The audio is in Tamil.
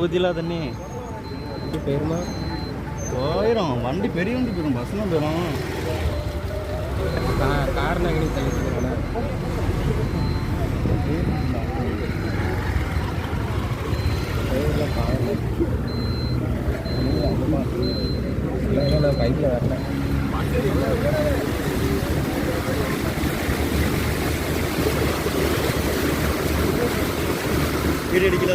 ஊற்றிலா தண்ணி போயிருமா? போயிடும். வண்டி பெரிய வண்டி போயிடும், பஸ்லாம் போயிடும். காரணம் எங்கே தள்ளி நான் பைக்கில் வரல. வீடு அடிக்கல.